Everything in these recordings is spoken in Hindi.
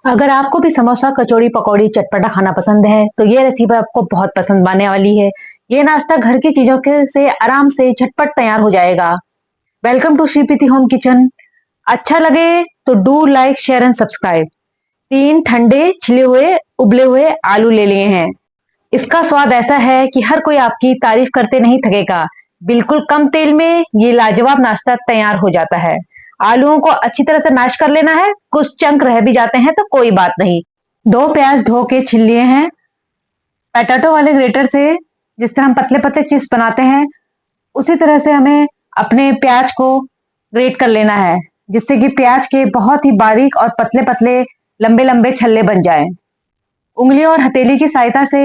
अगर आपको भी समोसा, कचौड़ी, पकौड़ी, चटपटा खाना पसंद है, तो ये रेसिपी आपको बहुत पसंद आने वाली है। ये नाश्ता घर की चीज़ों के से आराम से झटपट तैयार हो जाएगा। Welcome to Shripreeti home kitchen. अच्छा लगे तो do like, share and subscribe. 3 ठंडे छिले हुए उबले हुए आलू ले लिए हैं। इसका स्वाद ऐसा है कि हर कोई आपकी तारीफ करते नहीं थकेगा। बिल्कुल कम तेल में ये लाजवाब नाश्ता तैयार हो जाता है। आलूओं को अच्छी तरह से मैश कर लेना है। कुछ चंक रह भी जाते हैं तो कोई बात नहीं। 2 प्याज धो के छील लिए हैं। पोटैटो वाले ग्रेटर से जिस तरह हम पतले पतले चिप्स बनाते हैं, उसी तरह से हमें अपने प्याज को ग्रेट कर लेना है, जिससे कि प्याज के बहुत ही बारीक और पतले पतले लंबे लंबे छल्ले बन जाएं। उंगलियों और हथेली की सहायता से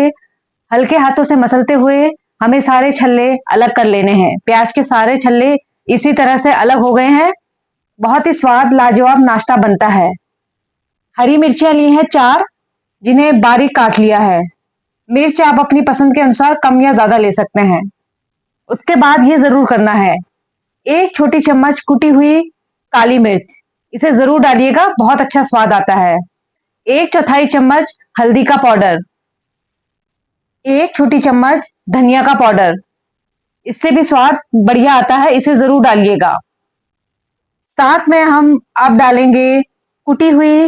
हल्के हाथों से मसलते हुए हमें सारे छल्ले अलग कर लेने हैं। प्याज के सारे छल्ले इसी तरह से अलग हो गए हैं। बहुत ही स्वाद लाजवाब नाश्ता बनता है। हरी मिर्चियां ली हैं 4, जिन्हें बारीक काट लिया है। मिर्च आप अपनी पसंद के अनुसार कम या ज्यादा ले सकते हैं। उसके बाद ये जरूर करना है, 1 छोटी चम्मच कुटी हुई काली मिर्च, इसे जरूर डालिएगा, बहुत अच्छा स्वाद आता है। 1/4 चम्मच हल्दी का पाउडर, 1 छोटी चम्मच धनिया का पाउडर, इससे भी स्वाद बढ़िया आता है, इसे जरूर डालिएगा। साथ में हम अब डालेंगे कुटी हुई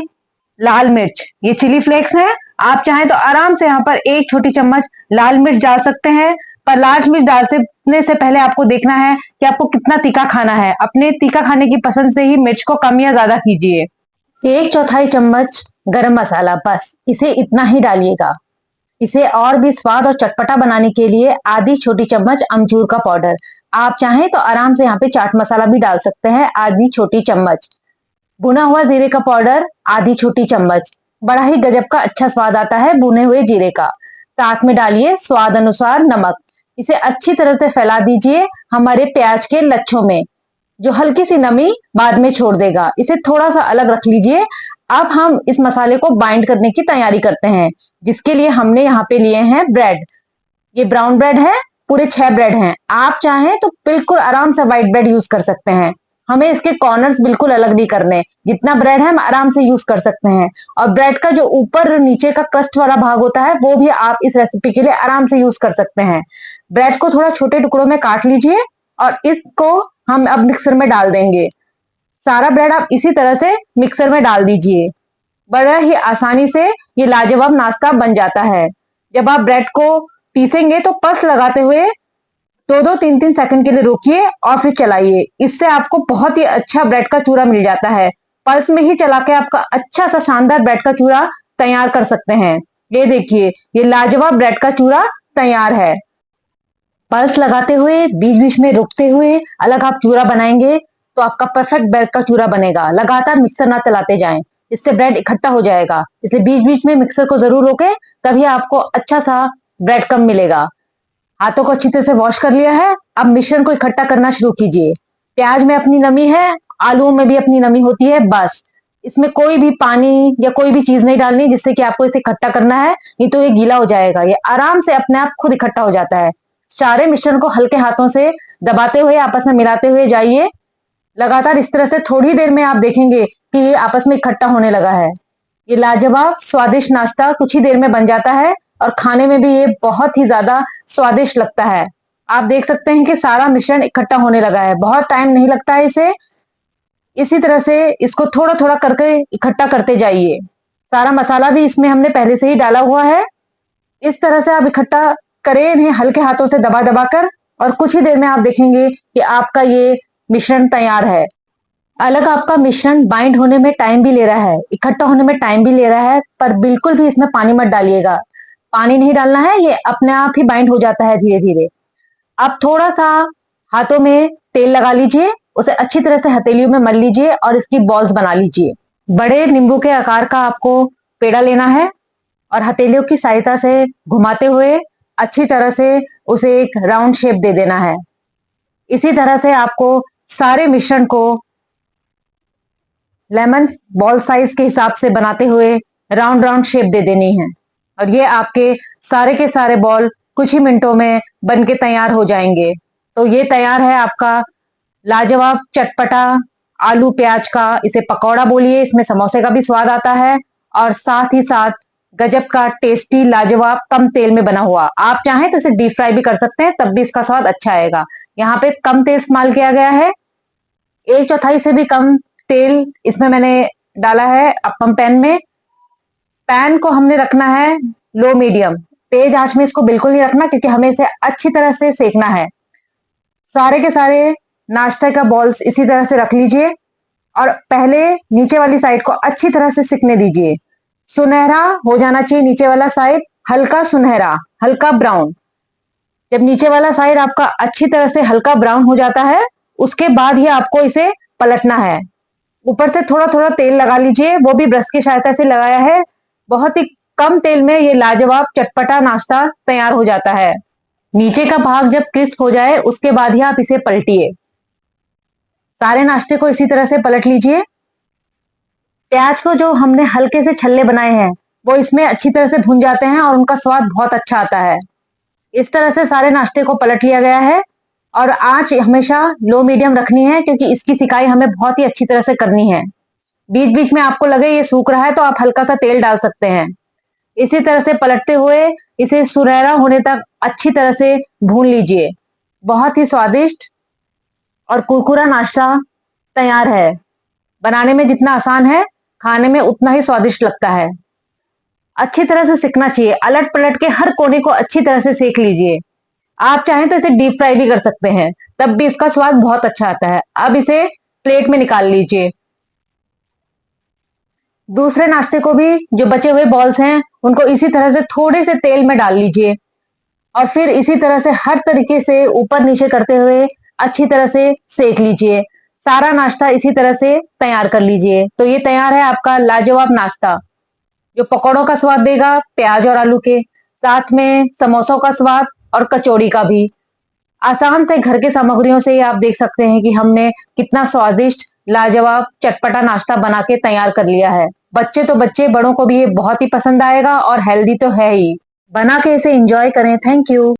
लाल मिर्च, ये चिली फ्लेक्स है। आप चाहें तो आराम से यहाँ पर 1 छोटी चम्मच लाल मिर्च डाल सकते हैं, पर लाल मिर्च डालने से पहले आपको देखना है कि आपको कितना तीखा खाना है। अपने तीखा खाने की पसंद से ही मिर्च को कम या ज्यादा कीजिए। 1/4 चम्मच गरम मसाला, बस इसे इतना ही डालिएगा। इसे और भी स्वाद और चटपटा बनाने के लिए आधी छोटी चम्मच अमचूर का पाउडर। आप चाहें तो आराम से यहाँ पे चाट मसाला भी डाल सकते हैं, आधी छोटी चम्मच। भुना हुआ जीरे का पाउडर, आधी छोटी चम्मच। बड़ा ही गजब का अच्छा स्वाद आता है भुने हुए जीरे का। साथ में डालिए स्वाद अनुसार नमक। इसे अच्छी तरह से फैला दीजिए हमारे प्याज के लच्छों में, जो हल्की सी नमी बाद में छोड़ देगा। इसे थोड़ा सा अलग रख लीजिए। अब हम इस मसाले को बाइंड करने की तैयारी करते हैं, जिसके लिए हमने यहाँ पे लिए हैं ब्रेड। ये ब्राउन ब्रेड है, पूरे 6 ब्रेड हैं। आप चाहें तो बिल्कुल आराम से व्हाइट ब्रेड यूज कर सकते हैं। हमें इसके कॉर्नर्स बिल्कुल अलग नहीं करने। जितना ब्रेड है हम आराम से यूज कर सकते हैं। और ब्रेड का जो ऊपर नीचे का क्रस्ट वाला भाग होता है, वो भी आप इस रेसिपी के लिए आराम से यूज कर सकते हैं। ब्रेड को थोड़ा छोटे टुकड़ों में काट लीजिए और इसको हम अब मिक्सर में डाल देंगे। सारा ब्रेड आप इसी तरह से मिक्सर में डाल दीजिए। बड़ा ही आसानी से ये लाजवाब नाश्ता बन जाता है। जब आप ब्रेड को पीसेंगे तो पल्स लगाते हुए 2-2, 3-3 सेकंड के लिए रोकिए और फिर चलाइए। इससे आपको बहुत ही अच्छा ब्रेड का चूरा मिल जाता है। पल्स में ही चला के आपका अच्छा सा शानदार ब्रेड का चूरा तैयार कर सकते हैं। ये देखिए, ये लाजवाब ब्रेड का चूरा तैयार है। पल्स लगाते हुए, बीच बीच में रुकते हुए अलग आप चूरा बनाएंगे तो आपका परफेक्ट ब्रेड का चूरा बनेगा। लगातार मिक्सर ना चलाते जाएं, इससे ब्रेड इकट्ठा हो जाएगा। इसलिए बीच बीच में मिक्सर को जरूर रोके, तभी आपको अच्छा सा ब्रेड क्रम्ब मिलेगा। हाथों को अच्छी तरह से वॉश कर लिया है। अब मिश्रण को इकट्ठा करना शुरू कीजिए। प्याज में अपनी नमी है, आलूओं में भी अपनी नमी होती है, बस इसमें कोई भी पानी या कोई भी चीज नहीं डालनी, जिससे कि आपको इसे इकट्ठा करना है, नहीं तो ये गीला हो जाएगा। ये आराम से अपने आप खुद इकट्ठा हो जाता है। सारे मिश्रण को हल्के हाथों से दबाते हुए आपस में मिलाते हुए जाइए। लगातार इस तरह से थोड़ी देर में आप देखेंगे कि ये आपस में इकट्ठा होने लगा है। ये लाजवाब स्वादिष्ट नाश्ता कुछ ही देर में बन जाता है और खाने में भी ये बहुत ही ज्यादा स्वादिष्ट लगता है। आप देख सकते हैं कि सारा मिश्रण इकट्ठा होने लगा है। बहुत टाइम नहीं लगता है इसे। इसी तरह से इसको थोड़ा थोड़ा करके इकट्ठा करते जाइए। सारा मसाला भी इसमें हमने पहले से ही डाला हुआ है। इस तरह से आप इकट्ठा करें इन्हें हल्के हाथों से दबा दबा कर, और कुछ ही देर में आप देखेंगे कि आपका ये मिश्रण तैयार है। अलग आपका मिश्रण बाइंड होने में टाइम भी ले रहा है, इकट्ठा होने में टाइम भी ले रहा है, पर बिल्कुल भी इसमें पानी मत डालिएगा। पानी नहीं डालना है, ये अपने आप ही बाइंड हो जाता है धीरे धीरे। आप थोड़ा सा हाथों में तेल लगा लीजिए, उसे अच्छी तरह से हथेलियों में मल लीजिए और इसकी बॉल्स बना लीजिए। बड़े नींबू के आकार का आपको पेड़ा लेना है और हथेलियों की सहायता से घुमाते हुए अच्छी तरह से उसे एक राउंड शेप दे देना है। इसी तरह से आपको सारे मिश्रण को लेमन बॉल साइज के हिसाब से बनाते हुए राउंड राउंड शेप दे देनी है। और ये आपके सारे के सारे बॉल कुछ ही मिनटों में बन के तैयार हो जाएंगे। तो ये तैयार है आपका लाजवाब चटपटा आलू प्याज का, इसे पकौड़ा बोलिए, इसमें समोसे का भी स्वाद आता है और साथ ही साथ गजब का टेस्टी लाजवाब कम तेल में बना हुआ। आप चाहें तो इसे डीप फ्राई भी कर सकते हैं, तब भी इसका स्वाद अच्छा आएगा। यहाँ पे कम तेल इस्तेमाल किया गया है, 1/4 से भी कम तेल इसमें मैंने डाला है अप्पम पैन में। पैन को हमने रखना है लो मीडियम, तेज आंच में इसको बिल्कुल नहीं रखना, क्योंकि हमें इसे अच्छी तरह से सेकना है। सारे के सारे नाश्ते का बॉल्स इसी तरह से रख लीजिए और पहले नीचे वाली साइड को अच्छी तरह से सिकने दीजिए। सुनहरा हो जाना चाहिए नीचे वाला साइड, हल्का सुनहरा, हल्का ब्राउन। जब नीचे वाला साइड आपका अच्छी तरह से हल्का ब्राउन हो जाता है, उसके बाद ही आपको इसे पलटना है। ऊपर से थोड़ा थोड़ा तेल लगा लीजिए, वो भी ब्रश की सहायता से लगाया है। बहुत ही कम तेल में ये लाजवाब चटपटा नाश्ता तैयार हो जाता है। नीचे का भाग जब क्रिस्प हो जाए, उसके बाद ही आप इसे पलटिए। सारे नाश्ते को इसी तरह से पलट लीजिए। प्याज को जो हमने हल्के से छल्ले बनाए हैं, वो इसमें अच्छी तरह से भुन जाते हैं और उनका स्वाद बहुत अच्छा आता है। इस तरह से सारे नाश्ते को पलट लिया गया है और आंच हमेशा लो मीडियम रखनी है, क्योंकि इसकी सिकाई हमें बहुत ही अच्छी तरह से करनी है। बीच बीच में आपको लगे ये सूख रहा है तो आप हल्का सा तेल डाल सकते हैं। इसी तरह से पलटते हुए इसे सुनहरा होने तक अच्छी तरह से भून लीजिए। बहुत ही स्वादिष्ट और कुरकुरा नाश्ता तैयार है। बनाने में जितना आसान है, खाने में उतना ही स्वादिष्ट लगता है। अच्छी तरह से सेकना चाहिए, अलट पलट के हर कोने को अच्छी तरह से सेक लीजिए। आप चाहें तो इसे डीप फ्राई भी कर सकते हैं, तब भी इसका स्वाद बहुत अच्छा आता है। अब इसे प्लेट में निकाल लीजिए। दूसरे नाश्ते को भी जो बचे हुए बॉल्स हैं, उनको इसी तरह से थोड़े से तेल में डाल लीजिए और फिर इसी तरह से हर तरीके से ऊपर नीचे करते हुए अच्छी तरह से सेक लीजिए। सारा नाश्ता इसी तरह से तैयार कर लीजिए। तो ये तैयार है आपका लाजवाब नाश्ता, जो पकौड़ों का स्वाद देगा, प्याज और आलू के साथ में समोसों का स्वाद और कचौड़ी का भी। आसान से घर के सामग्रियों से ही आप देख सकते हैं कि हमने कितना स्वादिष्ट लाजवाब चटपटा नाश्ता बना के तैयार कर लिया है। बच्चे तो बच्चे, बड़ों को भी ये बहुत ही पसंद आएगा और हेल्दी तो है ही। बना के इसे एंजॉय करें। Thank you.